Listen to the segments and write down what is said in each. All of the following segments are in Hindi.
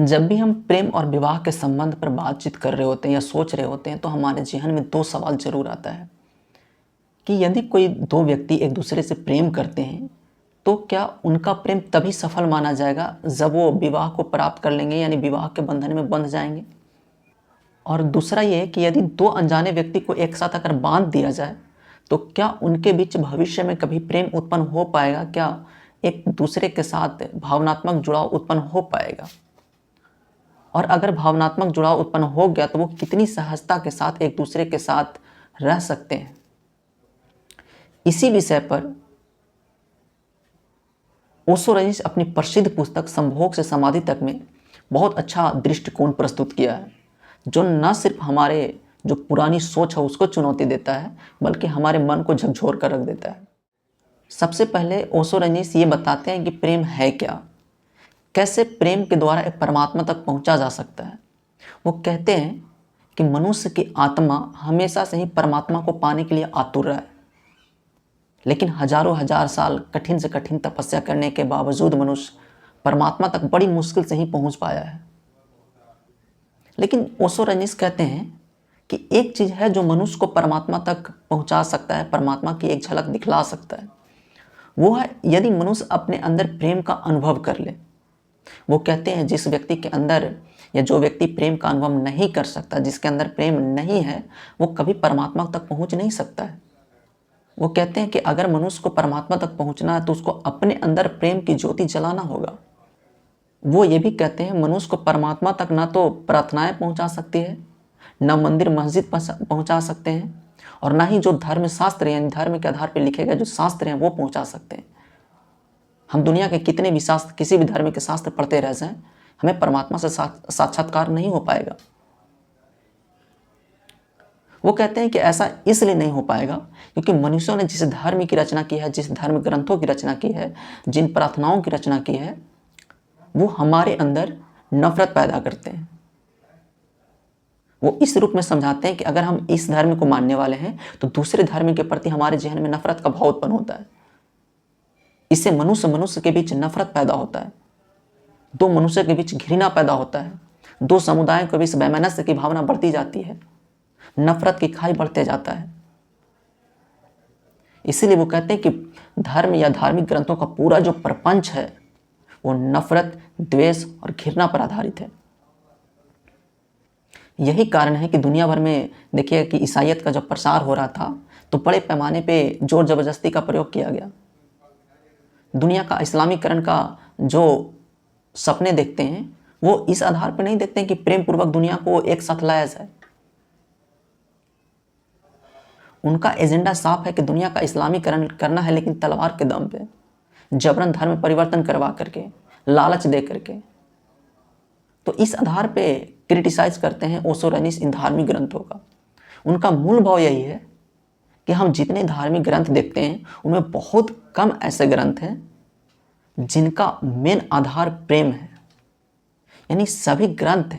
जब भी हम प्रेम और विवाह के संबंध पर बातचीत कर रहे होते हैं या सोच रहे होते हैं तो हमारे जहन में दो सवाल जरूर आता है कि यदि कोई दो व्यक्ति एक दूसरे से प्रेम करते हैं तो क्या उनका प्रेम तभी सफल माना जाएगा जब वो विवाह को प्राप्त कर लेंगे, यानी विवाह के बंधन में बंध जाएंगे। और दूसरा ये है कि यदि दो अनजाने व्यक्ति को एक साथ अगर बांध दिया जाए तो क्या उनके बीच भविष्य में कभी प्रेम उत्पन्न हो पाएगा, क्या एक दूसरे के साथ भावनात्मक जुड़ाव उत्पन्न हो पाएगा। और अगर भावनात्मक जुड़ाव उत्पन्न हो गया तो वो कितनी सहजता के साथ एक दूसरे के साथ रह सकते हैं। इसी विषय पर ओशो रईस अपनी प्रसिद्ध पुस्तक संभोग से समाधि तक में बहुत अच्छा दृष्टिकोण प्रस्तुत किया है, जो न सिर्फ हमारे जो पुरानी सोच है उसको चुनौती देता है बल्कि हमारे मन को झकझोर कर रख देता है। सबसे पहले ओशो रईस ये बताते हैं कि प्रेम है क्या, कैसे प्रेम के द्वारा एक परमात्मा तक पहुंचा जा सकता है। वो कहते हैं कि मनुष्य की आत्मा हमेशा से ही परमात्मा को पाने के लिए आतुर रहा है, लेकिन हजारों हजार साल कठिन से कठिन तपस्या करने के बावजूद मनुष्य परमात्मा तक बड़ी मुश्किल से ही पहुंच पाया है। लेकिन ओशो रईस कहते हैं कि एक चीज़ है जो मनुष्य को परमात्मा तक पहुंचा सकता है, परमात्मा की एक झलक दिखला सकता है। वो है यदि मनुष्य अपने अंदर प्रेम का अनुभव कर ले। वो कहते हैं जिस व्यक्ति के अंदर या जो व्यक्ति प्रेम का अनुभव नहीं कर सकता, जिसके अंदर प्रेम नहीं है, वो कभी परमात्मा तक पहुंच नहीं सकता है। वो कहते हैं कि अगर मनुष्य को परमात्मा तक पहुंचना है तो उसको अपने अंदर प्रेम की ज्योति जलाना होगा। वो ये भी कहते हैं मनुष्य को परमात्मा तक ना तो प्रार्थनाएं पहुंचा सकती है, न मंदिर मस्जिद पहुंचा सकते हैं, और ना ही जो धर्म शास्त्र यानी धर्म के आधार पर लिखे गए जो शास्त्र हैं वो पहुंचा सकते हैं। हम दुनिया के कितने भी शास्त्र, किसी भी धर्म के शास्त्र पढ़ते रह जाएं, हमें परमात्मा से साक्षात्कार नहीं हो पाएगा। वो कहते हैं कि ऐसा इसलिए नहीं हो पाएगा क्योंकि मनुष्यों ने जिस धर्म की रचना की है, जिस धर्म ग्रंथों की रचना की है, जिन प्रार्थनाओं की रचना की है, वो हमारे अंदर नफरत पैदा करते हैं। वो इस रूप में समझाते हैं कि अगर हम इस धर्म को मानने वाले हैं तो दूसरे धर्म के प्रति हमारे जहन में नफरत का भाव उत्पन्न होता है। इससे मनुष्य मनुष्य के बीच नफरत पैदा होता है, दो मनुष्य के बीच घृणा पैदा होता है, दो समुदायों के बीच वैमनस्य की भावना बढ़ती जाती है, नफरत की खाई बढ़ते जाता है। इसीलिए वो कहते हैं कि धर्म या धार्मिक ग्रंथों का पूरा जो प्रपंच है वो नफरत, द्वेष और घृणा पर आधारित है। यही कारण है कि दुनिया भर में देखिए कि ईसाईयत का जब प्रसार हो रहा था तो बड़े पैमाने पे जोर जबरदस्ती का प्रयोग किया गया। दुनिया का इस्लामीकरण का जो सपने देखते हैं वो इस आधार पर नहीं देखते हैं कि प्रेम पूर्वक दुनिया को एक साथ लाया जाए। उनका एजेंडा साफ है कि दुनिया का इस्लामीकरण करना है, लेकिन तलवार के दम पे, जबरन धर्म परिवर्तन करवा करके, लालच दे करके। तो इस आधार पे क्रिटिसाइज करते हैं ओशो रईस इन धार्मिक ग्रंथों का। उनका मूल भाव यही है कि हम जितने धार्मिक ग्रंथ देखते हैं उनमें बहुत कम ऐसे ग्रंथ हैं जिनका मेन आधार प्रेम है, यानी सभी ग्रंथ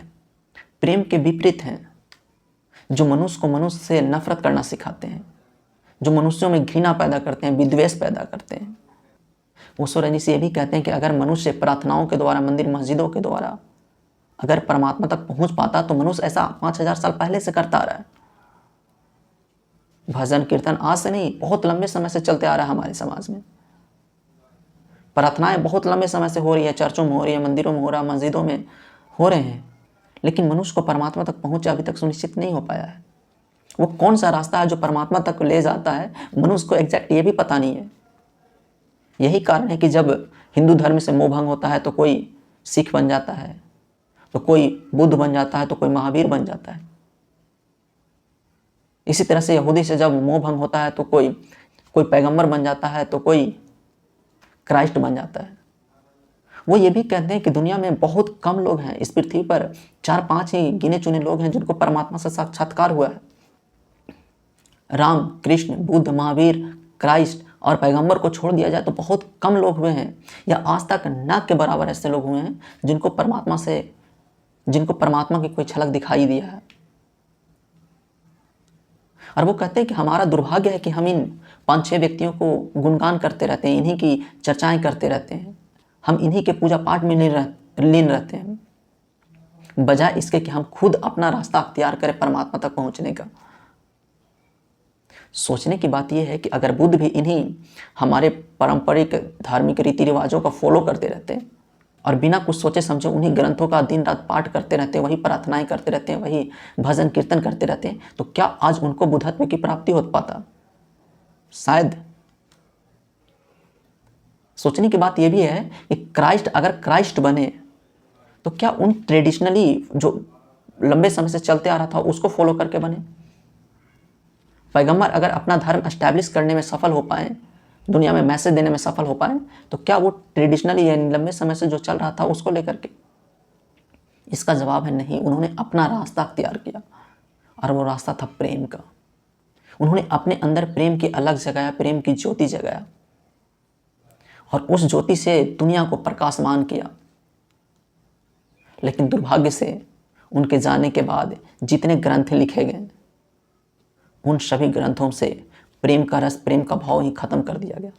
प्रेम के विपरीत हैं, जो मनुष्य को मनुष्य से नफरत करना सिखाते हैं, जो मनुष्यों में घृणा पैदा करते हैं, विद्वेष पैदा करते हैं। ओशो रईस ये भी कहते हैं कि अगर मनुष्य प्रार्थनाओं के द्वारा, मंदिर मस्जिदों के द्वारा अगर परमात्मा तक पहुंच पाता तो मनुष्य ऐसा 5000 साल पहले से करता आ रहा है। भजन कीर्तन आज से नहीं, बहुत लंबे समय से चलते आ रहा है हमारे समाज में। प्रार्थनाएं बहुत लंबे समय से हो रही है, चर्चों में हो रही है, मंदिरों में हो रहा है, मस्जिदों में हो रहे हैं, लेकिन मनुष्य को परमात्मा तक पहुंच अभी तक सुनिश्चित नहीं हो पाया है। वो कौन सा रास्ता है जो परमात्मा तक ले जाता है, मनुष्य को एग्जैक्ट ये भी पता नहीं है। यही कारण है कि जब हिंदू धर्म से मोह भंग होता है तो कोई सिख बन जाता है, तो कोई बुद्ध बन जाता है, तो कोई महावीर बन जाता है। इसी तरह से यहूदी से जब मोह भंग होता है तो कोई पैगंबर बन जाता है, तो कोई क्राइस्ट बन जाता है। वो ये भी कहते हैं कि दुनिया में बहुत कम लोग हैं, इस पृथ्वी पर 4-5 ही गिने चुने लोग हैं जिनको परमात्मा से साक्षात्कार हुआ है। राम, कृष्ण, बुद्ध, महावीर, क्राइस्ट और पैगंबर को छोड़ दिया जाए तो बहुत कम लोग हुए हैं, या आज तक ना के बराबर ऐसे लोग हुए हैं जिनको परमात्मा की कोई झलक दिखाई दिया है। और वो कहते हैं कि हमारा दुर्भाग्य है कि हम इन 5-6 व्यक्तियों को गुणगान करते रहते हैं, इन्हीं की चर्चाएं करते रहते हैं, हम इन्हीं के पूजा पाठ में लीन रहते हैं। बजाय इसके कि हम खुद अपना रास्ता अख्तियार करें परमात्मा तक पहुंचने का। सोचने की बात यह है कि अगर बुद्ध भी इन्हीं हमारे पारंपरिक धार्मिक रीति रिवाजों का फॉलो करते रहते हैं और बिना कुछ सोचे समझे उन्हीं ग्रंथों का दिन रात पाठ करते रहते हैं, वही प्रार्थनाएं करते रहते हैं, वही भजन कीर्तन करते रहते हैं, तो क्या आज उनको बुद्धत्व की प्राप्ति हो पाता? शायद। सोचने की बात यह भी है कि क्राइस्ट अगर क्राइस्ट बने तो क्या उन ट्रेडिशनली जो लंबे समय से चलते आ रहा था उसको फॉलो करके बने? पैगंबर अगर अपना धर्म एस्टैब्लिश करने में सफल हो पाए, दुनिया में मैसेज देने में सफल हो पाए, तो क्या वो ट्रेडिशनली यानी लंबे समय से जो चल रहा था उसको लेकर के? इसका जवाब है नहीं। उन्होंने अपना रास्ता अख्तियार किया और वो रास्ता था प्रेम का। उन्होंने अपने अंदर प्रेम की अलग जगाया, प्रेम की ज्योति जगाया और उस ज्योति से दुनिया को प्रकाशमान किया। लेकिन दुर्भाग्य से उनके जाने के बाद जितने ग्रंथ लिखे गए उन सभी ग्रंथों से प्रेम का रस, प्रेम का भाव ही खत्म कर दिया गया।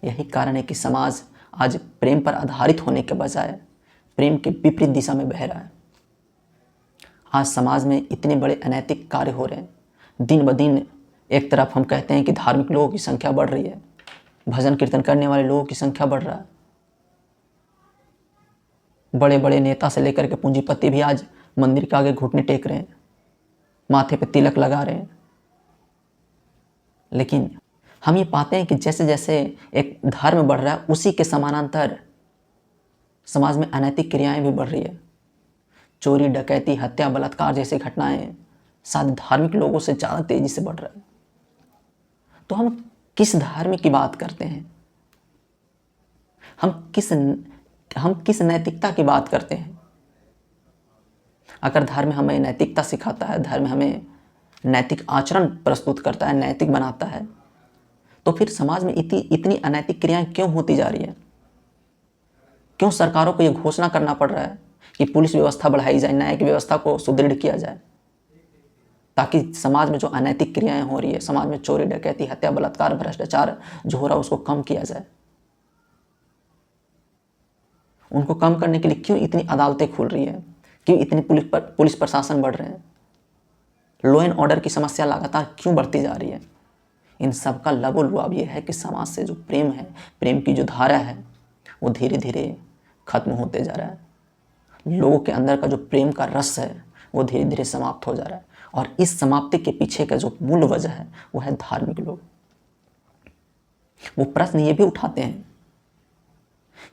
यही कारण है कि समाज आज प्रेम पर आधारित होने के बजाय प्रेम के विपरीत दिशा में बह रहा है। आज समाज में इतने बड़े अनैतिक कार्य हो रहे हैं। दिन ब दिन एक तरफ हम कहते हैं कि धार्मिक लोगों की संख्या बढ़ रही है, भजन कीर्तन करने वाले लोगों की संख्या बढ़ रहा है, बड़े बड़े नेता से लेकर के पूंजीपति भी आज मंदिर के आगे घुटने टेक रहे हैं, माथे पे तिलक लगा रहे हैं। लेकिन हम ये पाते हैं कि जैसे जैसे एक धर्म बढ़ रहा है उसी के समानांतर समाज में अनैतिक क्रियाएं भी बढ़ रही है। चोरी, डकैती, हत्या, बलात्कार जैसी घटनाएं साथ धार्मिक लोगों से ज़्यादा तेजी से बढ़ रहा है। तो हम किस धर्म की बात करते हैं? हम किस नैतिकता की बात करते हैं? अगर धर्म हमें नैतिकता सिखाता है, धर्म हमें नैतिक आचरण प्रस्तुत करता है, नैतिक बनाता है, तो फिर समाज में इतनी अनैतिक क्रियाएं क्यों होती जा रही है? क्यों सरकारों को यह घोषणा करना पड़ रहा है कि पुलिस व्यवस्था बढ़ाई जाए, न्यायिक व्यवस्था को सुदृढ़ किया जाए, ताकि समाज में जो अनैतिक क्रियाएं हो रही है, समाज में चोरी, डकैती, हत्या, बलात्कार, भ्रष्टाचार जो हो रहा है उसको कम किया जाए? उनको कम करने के लिए क्यों इतनी अदालतें खुल रही है? क्यों इतनी पुलिस प्रशासन बढ़ रहे हैं? लॉ एंड ऑर्डर की समस्या लगातार क्यों बढ़ती जा रही है? इन सब का लबोलुआब ये है कि समाज से जो प्रेम है, प्रेम की जो धारा है, वो धीरे धीरे खत्म होते जा रहा है। लोगों के अंदर का जो प्रेम का रस है वो धीरे धीरे समाप्त हो जा रहा है। और इस समाप्ति के पीछे का जो मूल वजह है वो है धार्मिक लोग। वो प्रश्न ये भी उठाते हैं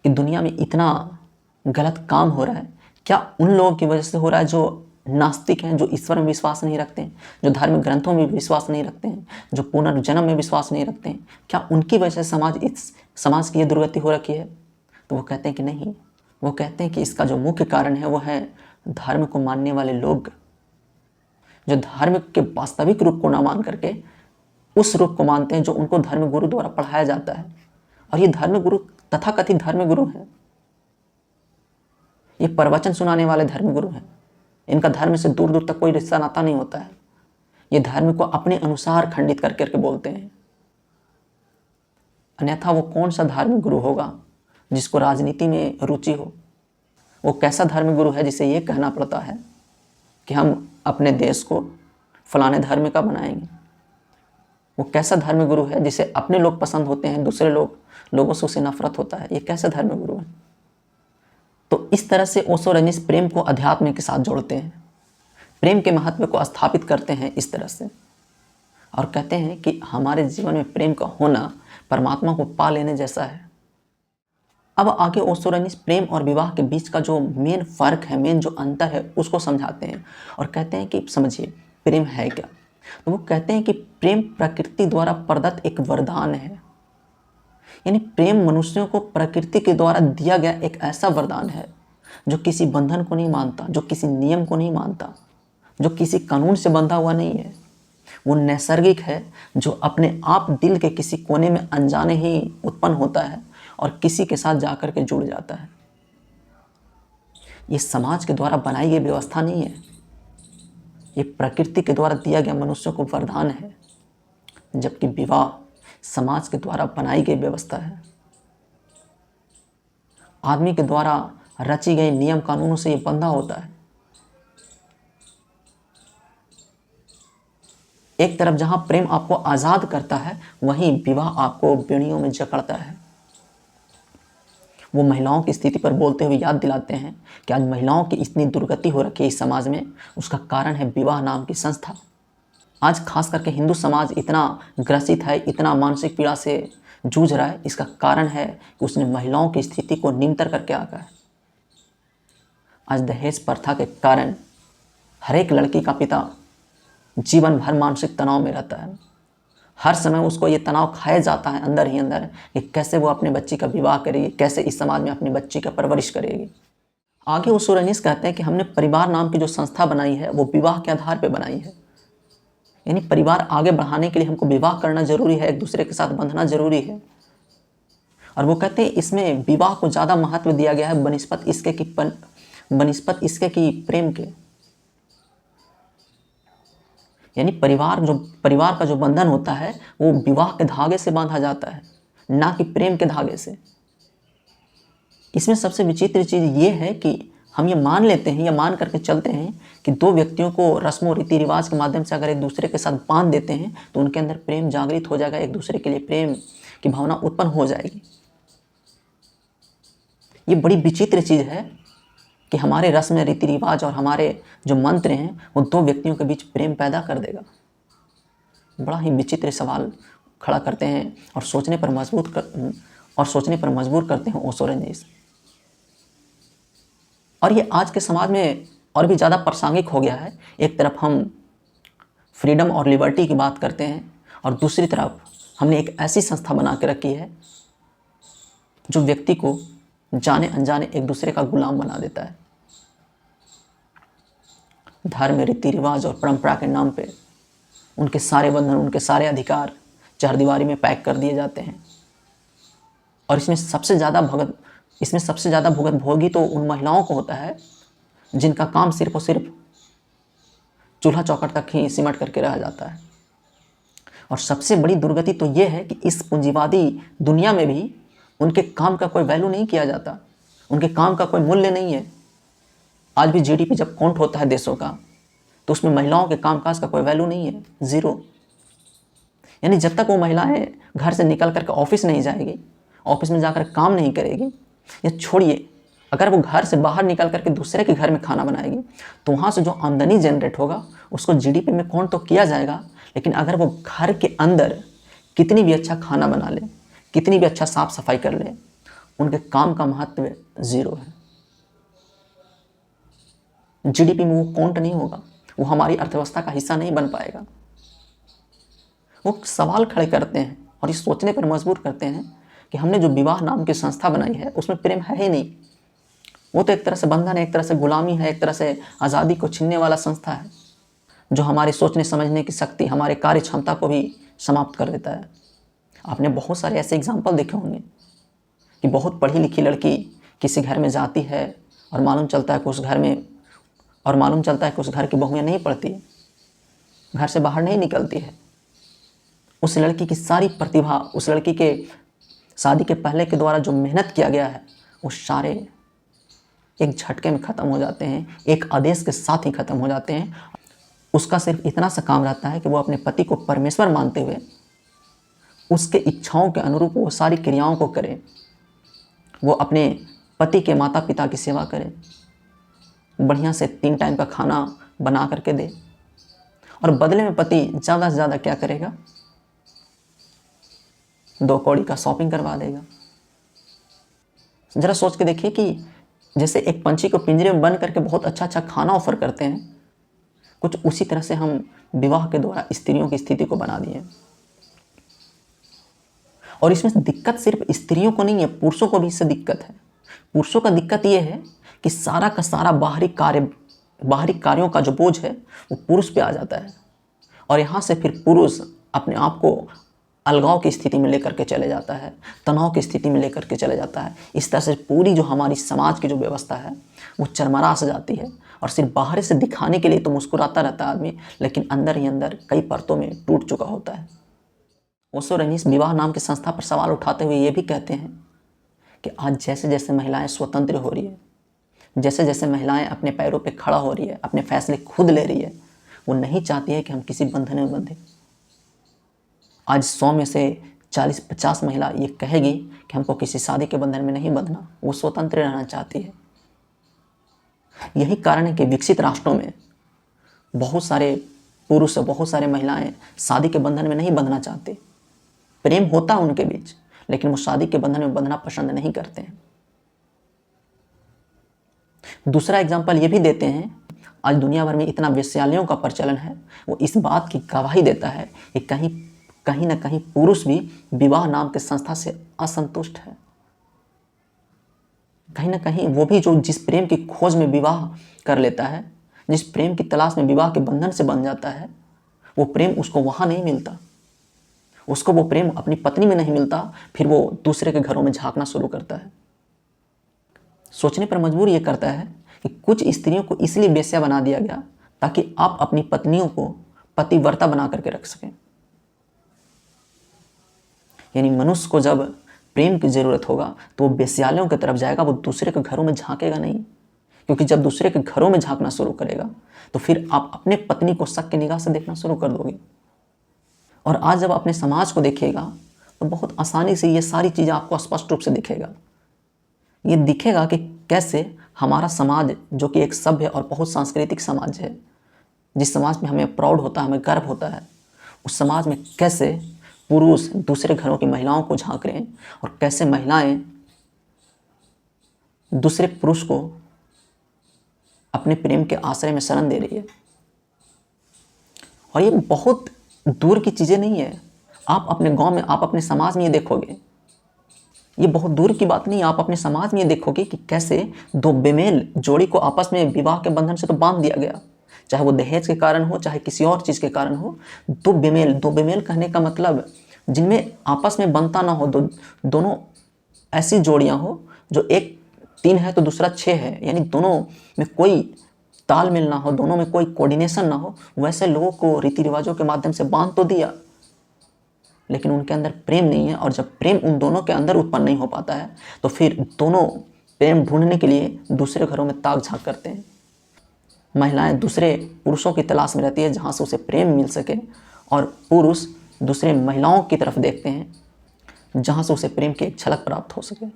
कि दुनिया में इतना गलत काम हो रहा है, क्या उन लोगों की वजह से हो रहा है जो नास्तिक हैं, जो ईश्वर में विश्वास नहीं रखते हैं, जो धार्मिक ग्रंथों में विश्वास नहीं रखते हैं, जो पुनर्जन्म में विश्वास नहीं रखते हैं? क्या उनकी वजह से समाज की ये दुर्गति हो रखी है? तो वो कहते हैं कि नहीं। वो कहते हैं कि इसका जो मुख्य कारण है वो है धर्म को मानने वाले लोग, जो धर्म के वास्तविक रूप को ना मान करके उस रूप को मानते हैं जो उनको धर्म गुरु द्वारा पढ़ाया जाता है। और ये धर्म गुरु तथाकथित धर्म गुरु हैं, ये प्रवचन सुनाने वाले धर्म गुरु हैं। इनका धर्म से दूर दूर तक कोई रिश्ता नाता नहीं होता है। ये धर्म को अपने अनुसार खंडित कर करके बोलते हैं। अन्यथा वो कौन सा धार्मिक गुरु होगा जिसको राजनीति में रुचि हो? वो कैसा धर्म गुरु है जिसे ये कहना पड़ता है कि हम अपने देश को फलाने धर्म का बनाएंगे? वो कैसा धर्म गुरु है जिसे अपने लोग पसंद होते हैं, दूसरे लोगों से उसे नफरत होता है? ये कैसा धर्म गुरु है? तो इस तरह से ओशो रजनीश प्रेम को अध्यात्म के साथ जोड़ते हैं, प्रेम के महत्व को स्थापित करते हैं इस तरह से, और कहते हैं कि हमारे जीवन में प्रेम का होना परमात्मा को पा लेने जैसा है। अब आगे ओशो रजनीश प्रेम और विवाह के बीच का जो मेन फर्क है, मेन जो अंतर है, उसको समझाते हैं और कहते हैं कि समझिए प्रेम है क्या। तो वो कहते हैं कि प्रेम प्रकृति द्वारा प्रदत्त एक वरदान है। यानी प्रेम मनुष्यों को प्रकृति के द्वारा दिया गया एक ऐसा वरदान है जो किसी बंधन को नहीं मानता, जो किसी नियम को नहीं मानता, जो किसी कानून से बंधा हुआ नहीं है। वो नैसर्गिक है, जो अपने आप दिल के किसी कोने में अनजाने ही उत्पन्न होता है और किसी के साथ जाकर के जुड़ जाता है। ये समाज के द्वारा बनाई गई व्यवस्था नहीं है, ये प्रकृति के द्वारा दिया गया मनुष्यों को वरदान है। जबकि विवाह समाज के द्वारा बनाई गई व्यवस्था है। आदमी के द्वारा रची गई नियम कानूनों से ये बंधा होता है। एक तरफ जहां प्रेम आपको आज़ाद करता है, वहीं विवाह आपको बेड़ियों में जकड़ता है। वो महिलाओं की स्थिति पर बोलते हुए याद दिलाते हैं कि आज महिलाओं की इतनी दुर्गति हो रखी है इस समाज में, उसका कारण है विवाह नाम की संस्था। आज खास करके हिंदू समाज इतना ग्रसित है, इतना मानसिक पीड़ा से जूझ रहा है, इसका कारण है कि उसने महिलाओं की स्थिति को निमंत्रण करके आका है। आज दहेज प्रथा के कारण हर एक लड़की का पिता जीवन भर मानसिक तनाव में रहता है। हर समय उसको ये तनाव खाया जाता है अंदर ही अंदर कि कैसे वो अपने बच्ची का विवाह करेगी, कैसे इस समाज में अपनी बच्ची का परवरिश करेगी। आगे वो सोरेनिस कहते हैं कि हमने परिवार नाम की जो संस्था बनाई है वो विवाह के आधार पर बनाई है। यानी परिवार आगे बढ़ाने के लिए हमको विवाह करना जरूरी है, एक दूसरे के साथ बंधना जरूरी है। और वो कहते हैं इसमें विवाह को ज़्यादा महत्व दिया गया है बनिस्पत इसके कि प्रेम के। यानी परिवार का जो बंधन होता है वो विवाह के धागे से बांधा जाता है, ना कि प्रेम के धागे से। इसमें सबसे विचित्र चीज़ ये है कि हम ये मान लेते हैं या मान करके चलते हैं कि दो व्यक्तियों को रस्मों रीति रिवाज के माध्यम से अगर एक दूसरे के साथ बांध देते हैं तो उनके अंदर प्रेम जागृत हो जाएगा, एक दूसरे के लिए प्रेम की भावना उत्पन्न हो जाएगी। ये बड़ी विचित्र चीज़ है कि हमारे रस्म रीति रिवाज और हमारे जो मंत्र हैं वो दो व्यक्तियों के बीच प्रेम पैदा कर देगा। बड़ा ही विचित्र सवाल खड़ा करते हैं और सोचने पर मजबूर करते हैं ओसोरेनिस। और ये आज के समाज में और भी ज़्यादा प्रासंगिक हो गया है। एक तरफ हम फ्रीडम और लिबर्टी की बात करते हैं और दूसरी तरफ हमने एक ऐसी संस्था बना के रखी है जो व्यक्ति को जाने अनजाने एक दूसरे का गुलाम बना देता है। धर्म, रीति रिवाज और परंपरा के नाम पे उनके सारे बंधन, उनके सारे अधिकार चारदीवारी में पैक कर दिए जाते हैं। और इसमें सबसे ज़्यादा भुगत भोगी तो उन महिलाओं को होता है जिनका काम सिर्फ और सिर्फ चूल्हा चौखट तक ही सिमट करके रह जाता है। और सबसे बड़ी दुर्गति तो ये है कि इस पूंजीवादी दुनिया में भी उनके काम का कोई वैल्यू नहीं किया जाता, उनके काम का कोई मूल्य नहीं है। आज भी जीडीपी जब काउंट होता है देशों का तो उसमें महिलाओं के कामकाज का कोई वैल्यू नहीं है, ज़ीरो। यानी जब तक वो महिलाएं घर से निकल करके ऑफिस नहीं जाएगी, ऑफिस में जाकर काम नहीं करेगी, या छोड़िए अगर वो घर से बाहर निकल करके दूसरे के घर में खाना बनाएगी तो वहाँ से जो आमदनी जनरेट होगा उसको जीडीपी में काउंट तो किया जाएगा, लेकिन अगर वो घर के अंदर कितनी भी अच्छा खाना बना ले, कितनी भी अच्छा साफ सफाई कर ले, उनके काम का महत्व ज़ीरो है। जीडीपी में वो काउंट नहीं होगा, वो हमारी अर्थव्यवस्था का हिस्सा नहीं बन पाएगा। वो सवाल खड़े करते हैं और ये सोचने पर मजबूर करते हैं कि हमने जो विवाह नाम की संस्था बनाई है उसमें प्रेम है ही नहीं। वो तो एक तरह से बंधन है, एक तरह से गुलामी है, एक तरह से आज़ादी को छीनने वाला संस्था है जो हमारे सोचने समझने की शक्ति, हमारे कार्य क्षमता को भी समाप्त कर देता है। आपने बहुत सारे ऐसे एग्जाम्पल देखे होंगे कि बहुत पढ़ी लिखी लड़की किसी घर में जाती है और मालूम चलता है कि उस घर की बहुएं नहीं पढ़ती, घर से बाहर नहीं निकलती है। उस लड़की की सारी प्रतिभा, उस लड़की के शादी के पहले के द्वारा जो मेहनत किया गया है वो सारे एक झटके में ख़त्म हो जाते हैं, एक आदेश के साथ ही ख़त्म हो जाते हैं। उसका सिर्फ इतना सा काम रहता है कि वो अपने पति को परमेश्वर मानते हुए उसके इच्छाओं के अनुरूप वो सारी क्रियाओं को करे, वो अपने पति के माता पिता की सेवा करे, बढ़िया से 3 टाइम का खाना बना करके दे, और बदले में पति ज़्यादा से ज़्यादा क्या करेगा, 2 कौड़ी का शॉपिंग करवा देगा। ज़रा सोच के देखिए कि जैसे एक पंछी को पिंजरे में बंद करके बहुत अच्छा अच्छा खाना ऑफर करते हैं, कुछ उसी तरह से हम विवाह के द्वारा स्त्रियों की स्थिति को बना दिए। और इसमें दिक्कत सिर्फ स्त्रियों को नहीं है, पुरुषों को भी इससे दिक्कत है। पुरुषों का दिक्कत ये है कि सारा का सारा बाहरी कार्यों का जो बोझ है वो पुरुष पे आ जाता है, और यहाँ से फिर पुरुष अपने आप को अलगाव की स्थिति में लेकर के चले जाता है, तनाव की स्थिति में लेकर के चले जाता है। इस तरह से पूरी जो हमारी समाज की जो व्यवस्था है वो चरमरा से जाती है, और सिर्फ बाहर से दिखाने के लिए तो मुस्कुराता रहता है आदमी, लेकिन अंदर ही अंदर कई परतों में टूट चुका होता है। ओसोरेनिस विवाह नाम की संस्था पर सवाल उठाते हुए ये भी कहते हैं कि आज जैसे जैसे महिलाएं स्वतंत्र हो रही है, जैसे जैसे महिलाएं अपने पैरों पे खड़ा हो रही है, अपने फैसले खुद ले रही है, वो नहीं चाहती है कि हम किसी बंधन में बंधे। आज 100 में से 40-50 महिला ये कहेगी कि हमको किसी शादी के बंधन में नहीं बंधना, वो स्वतंत्र रहना चाहती है। यही कारण है कि विकसित राष्ट्रों में बहुत सारे पुरुष, बहुत सारे महिलाएं शादी के बंधन में नहीं बंधना चाहते। प्रेम होता है उनके बीच, लेकिन वो शादी के बंधन में बंधना पसंद नहीं करते हैं। दूसरा एग्जाम्पल ये भी देते हैं, आज दुनिया भर में इतना वेश्यालयों का प्रचलन है, वो इस बात की गवाही देता है कि कहीं ना कहीं पुरुष भी विवाह नाम के संस्था से असंतुष्ट है। कहीं ना कहीं वो भी जो जिस प्रेम की खोज में विवाह कर लेता है, जिस प्रेम की तलाश में विवाह के बंधन से बंध जाता है, वो प्रेम उसको वहाँ नहीं मिलता। उसको वो प्रेम अपनी पत्नी में नहीं मिलता, फिर वो दूसरे के घरों में झांकना शुरू करता है। सोचने पर मजबूर ये करता है कि कुछ स्त्रियों को इसलिए वेश्या बना दिया गया ताकि आप अपनी पत्नियों को पतिव्रता बना करके रख सकें। यानी मनुष्य को जब प्रेम की ज़रूरत होगा तो वो वेश्यालयों की तरफ जाएगा, वो दूसरे के घरों में झांकेगा नहीं। क्योंकि जब दूसरे के घरों में झांकना शुरू करेगा तो फिर आप अपने पत्नी को शक की निगाह से देखना शुरू कर दोगे। और आज जब अपने समाज को देखिएगा तो बहुत आसानी से ये सारी चीज़ें आपको स्पष्ट रूप से दिखेगा। ये दिखेगा कि कैसे हमारा समाज, जो कि एक सभ्य और बहुत सांस्कृतिक समाज है, जिस समाज में हमें प्राउड होता है, हमें गर्व होता है, उस समाज में कैसे पुरुष दूसरे घरों की महिलाओं को झांक रहे हैं और कैसे महिलाएं दूसरे पुरुष को अपने प्रेम के आश्रय में शरण दे रही है। और ये बहुत दूर की चीज़ें नहीं है। आप अपने गांव में, आप अपने समाज में ये देखोगे, ये बहुत दूर की बात नहीं है। आप अपने समाज में ये देखोगे कि कैसे दो बेमेल जोड़ी को आपस में विवाह के बंधन से तो बांध दिया गया, चाहे वो दहेज के कारण हो, चाहे किसी और चीज़ के कारण हो। दो बेमेल कहने का मतलब जिनमें आपस में बनता ना हो, दोनों ऐसी जोड़ियां हो जो एक 3 है तो दूसरा 6 है, यानी दोनों में कोई तालमेल ना हो, दोनों में कोई कोऑर्डिनेशन ना हो, वैसे लोगों को रीति रिवाजों के माध्यम से बांध तो दिया, लेकिन उनके अंदर प्रेम नहीं है। और जब प्रेम उन दोनों के अंदर उत्पन्न नहीं हो पाता है तो फिर दोनों प्रेम ढूंढने के लिए दूसरे घरों में ताक झांक करते हैं। महिलाएं दूसरे पुरुषों की तलाश में रहती है जहाँ से उसे प्रेम मिल सके, और पुरुष दूसरे महिलाओं की तरफ देखते हैं जहाँ से उसे प्रेम की एक झलक प्राप्त हो सके।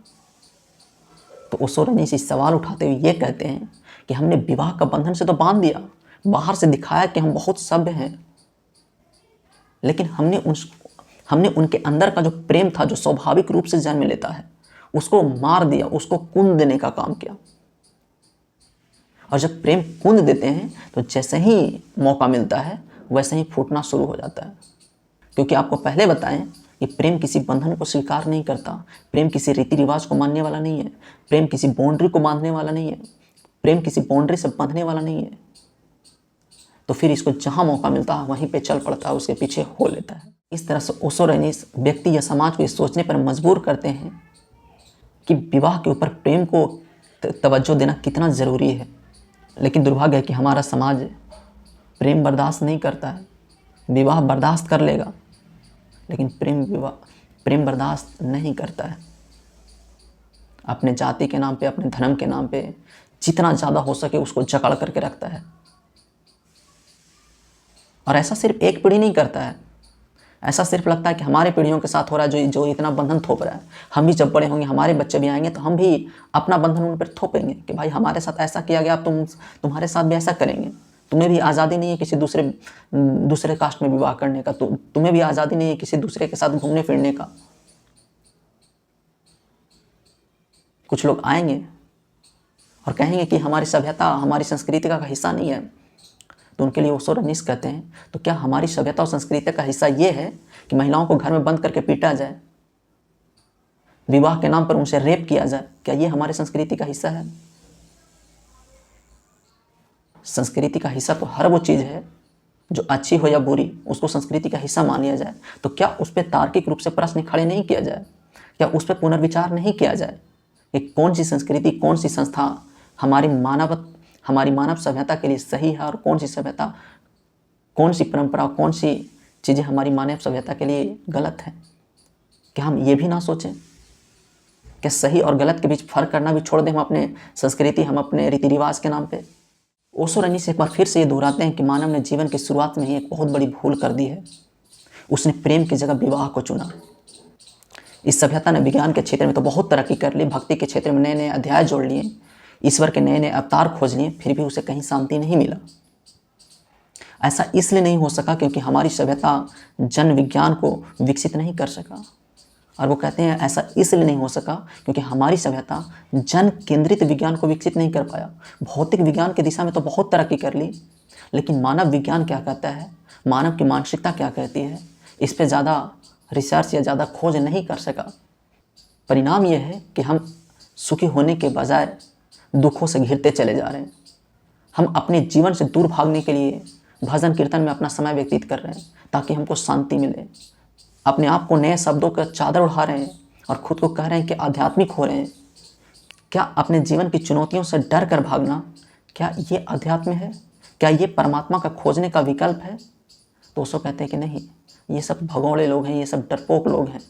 तो ओशो रजनीश सवाल उठाते हुए ये कहते हैं कि हमने विवाह का बंधन से तो बांध दिया, बाहर से दिखाया कि हम बहुत सभ्य हैं, लेकिन हमने उनके अंदर का जो प्रेम था, जो स्वाभाविक रूप से जन्म लेता है, उसको मार दिया, उसको कुंद देने का काम किया। और जब प्रेम कुंद देते हैं तो जैसे ही मौका मिलता है वैसे ही फूटना शुरू हो जाता है। क्योंकि आपको पहले बताएं कि प्रेम किसी बंधन को स्वीकार नहीं करता, प्रेम किसी रीति रिवाज को मानने वाला नहीं है, प्रेम किसी बाउंड्री को बांधने वाला नहीं है, प्रेम किसी बाउंड्री से बंधने वाला नहीं है। तो फिर इसको जहाँ मौका मिलता है वहीं पे चल पड़ता है, उसके पीछे हो लेता है। इस तरह से ओशो रजनीश व्यक्ति या समाज को इस सोचने पर मजबूर करते हैं कि विवाह के ऊपर प्रेम को तवज्जो देना कितना ज़रूरी है। लेकिन दुर्भाग्य है कि हमारा समाज प्रेम बर्दाश्त नहीं करता है। विवाह बर्दाश्त कर लेगा, लेकिन प्रेम बर्दाश्त नहीं करता है। अपने जाति के नाम पे, अपने धर्म के नाम पे जितना ज़्यादा हो सके उसको जकड़ करके रखता है। और ऐसा सिर्फ एक पीढ़ी नहीं करता है, ऐसा सिर्फ लगता है कि हमारे पीढ़ियों के साथ हो रहा है, जो इतना बंधन थोप रहा है। हम भी जब बड़े होंगे, हमारे बच्चे भी आएंगे, तो हम भी अपना बंधन उन पर थोपेंगे कि भाई हमारे साथ ऐसा किया गया, अब तुम्हारे साथ भी ऐसा करेंगे। तुम्हें भी आज़ादी नहीं है किसी दूसरे कास्ट में विवाह करने का, तुम्हें भी आज़ादी नहीं है किसी दूसरे के साथ घूमने फिरने का। कुछ लोग आएंगे और कहेंगे कि हमारी सभ्यता, हमारी संस्कृति का हिस्सा नहीं है। तो उनके लिए ओशो रजनीश कहते हैं, तो क्या हमारी सभ्यता और संस्कृति का हिस्सा ये है कि महिलाओं को घर में बंद करके पीटा जाए, विवाह के नाम पर उनसे रेप किया जाए? क्या ये हमारी संस्कृति का हिस्सा है? संस्कृति का हिस्सा तो हर वो चीज़ है जो अच्छी हो या बुरी, उसको संस्कृति का हिस्सा मान लिया जाए। तो क्या उस पर तार्किक रूप से प्रश्न खड़े नहीं किया जाए? क्या उस पर पुनर्विचार नहीं किया जाए कि कौन सी संस्कृति, कौन सी संस्था हमारी मानव सभ्यता के लिए सही है, और कौन सी सभ्यता, कौन सी परंपरा, कौन सी चीज़ें हमारी मानव सभ्यता के लिए गलत है? क्या हम ये भी ना सोचें? क्या सही और गलत के बीच फर्क करना भी छोड़ दें हम अपने संस्कृति, हम अपने रीति रिवाज के नाम पे? ओशो रनीस एक बार फिर से ये दोहराते हैं कि मानव ने जीवन की शुरुआत में ही एक बहुत बड़ी भूल कर दी है। उसने प्रेम की जगह विवाह को चुना। इस सभ्यता ने विज्ञान के क्षेत्र में तो बहुत तरक्की कर ली, भक्ति के क्षेत्र में नए नए अध्याय जोड़ लिए, ईश्वर के नए नए अवतार खोज लिए, फिर भी उसे कहीं शांति नहीं मिला। ऐसा इसलिए नहीं हो सका क्योंकि हमारी सभ्यता जन विज्ञान को विकसित नहीं कर सका। और वो कहते हैं ऐसा इसलिए नहीं हो सका क्योंकि हमारी सभ्यता जन केंद्रित विज्ञान को विकसित नहीं कर पाया। भौतिक विज्ञान की दिशा में तो बहुत तरक्की कर ली, लेकिन मानव विज्ञान क्या कहता है, मानव की मानसिकता क्या कहती है, इस पर ज़्यादा रिसर्च या ज़्यादा खोज नहीं कर सका। परिणाम यह है कि हम सुखी होने के बजाय दुखों से घिरते चले जा रहे हैं। हम अपने जीवन से दूर भागने के लिए भजन कीर्तन में अपना समय व्यतीत कर रहे हैं ताकि हमको शांति मिले। अपने आप को नए शब्दों का चादर उड़ा रहे हैं और खुद को कह रहे हैं कि आध्यात्मिक हो रहे हैं। क्या अपने जीवन की चुनौतियों से डर कर भागना, क्या ये अध्यात्म है? क्या ये परमात्मा का खोजने का विकल्प है? तो उसको कहते हैं कि नहीं, ये सब भगोड़े लोग हैं, ये सब डरपोक लोग हैं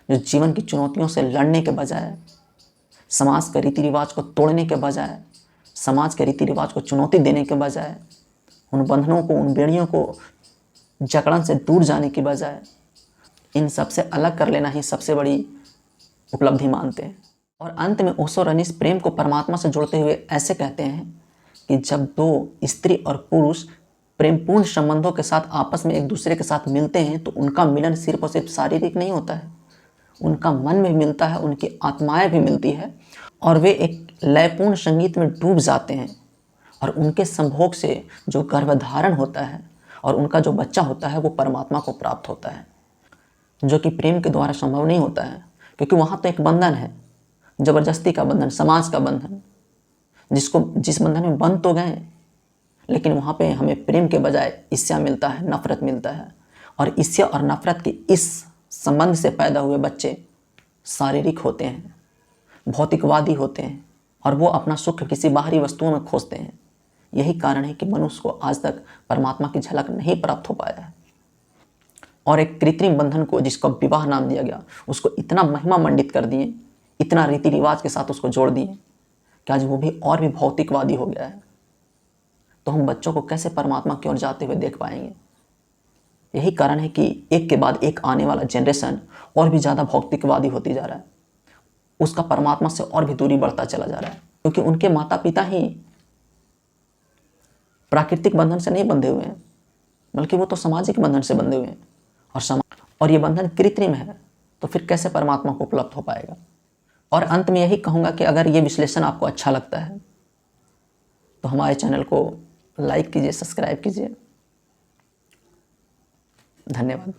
जो जीवन की चुनौतियों से लड़ने के बजाय, समाज के रीति रिवाज को तोड़ने के बजाय, समाज के रीति रिवाज को चुनौती देने के बजाय, उन बंधनों को, उन बेड़ियों को जकड़न से दूर जाने की बजाय इन सब से अलग कर लेना ही सबसे बड़ी उपलब्धि मानते हैं। और अंत में ओशो रनीस प्रेम को परमात्मा से जोड़ते हुए ऐसे कहते हैं कि जब दो स्त्री और पुरुष प्रेमपूर्ण संबंधों के साथ आपस में एक दूसरे के साथ मिलते हैं तो उनका मिलन सिर्फ और सिर्फ शारीरिक नहीं होता है, उनका मन भी मिलता है, उनकी आत्माएं भी मिलती है और वे एक लयपूर्ण संगीत में डूब जाते हैं। और उनके संभोग से जो गर्भधारण होता है और उनका जो बच्चा होता है वो परमात्मा को प्राप्त होता है, जो कि प्रेम के द्वारा संभव नहीं होता है। क्योंकि वहाँ तो एक बंधन है, ज़बरदस्ती का बंधन, समाज का बंधन, जिस बंधन में बंध तो गए, लेकिन वहाँ पे हमें प्रेम के बजाय ईर्ष्या मिलता है, नफरत मिलता है। और ईर्ष्या और नफरत के इस संबंध से पैदा हुए बच्चे शारीरिक होते हैं, भौतिकवादी होते हैं और वो अपना सुख किसी बाहरी वस्तुओं में खोजते हैं। यही कारण है कि मनुष्य को आज तक परमात्मा की झलक नहीं प्राप्त हो पाया है। और एक कृत्रिम बंधन को, जिसको विवाह नाम दिया गया, उसको इतना महिमा मंडित कर दिए, इतना रीति रिवाज के साथ उसको जोड़ दिए कि आज वो भी और भी भौतिकवादी हो गया है। तो हम बच्चों को कैसे परमात्मा की ओर जाते हुए देख पाएंगे? यही कारण है कि एक के बाद एक आने वाला जनरेशन और भी ज़्यादा भौतिकवादी होती जा रहा है, उसका परमात्मा से और भी दूरी बढ़ता चला जा रहा है, क्योंकि उनके माता पिता ही प्राकृतिक बंधन से नहीं बंधे हुए हैं, बल्कि वो तो सामाजिक बंधन से बंधे हुए हैं। और ये बंधन कृत्रिम है, तो फिर कैसे परमात्मा को उपलब्ध हो पाएगा? और अंत में यही कहूँगा कि अगर ये विश्लेषण आपको अच्छा लगता है तो हमारे चैनल को लाइक कीजिए, सब्सक्राइब कीजिए। धन्यवाद।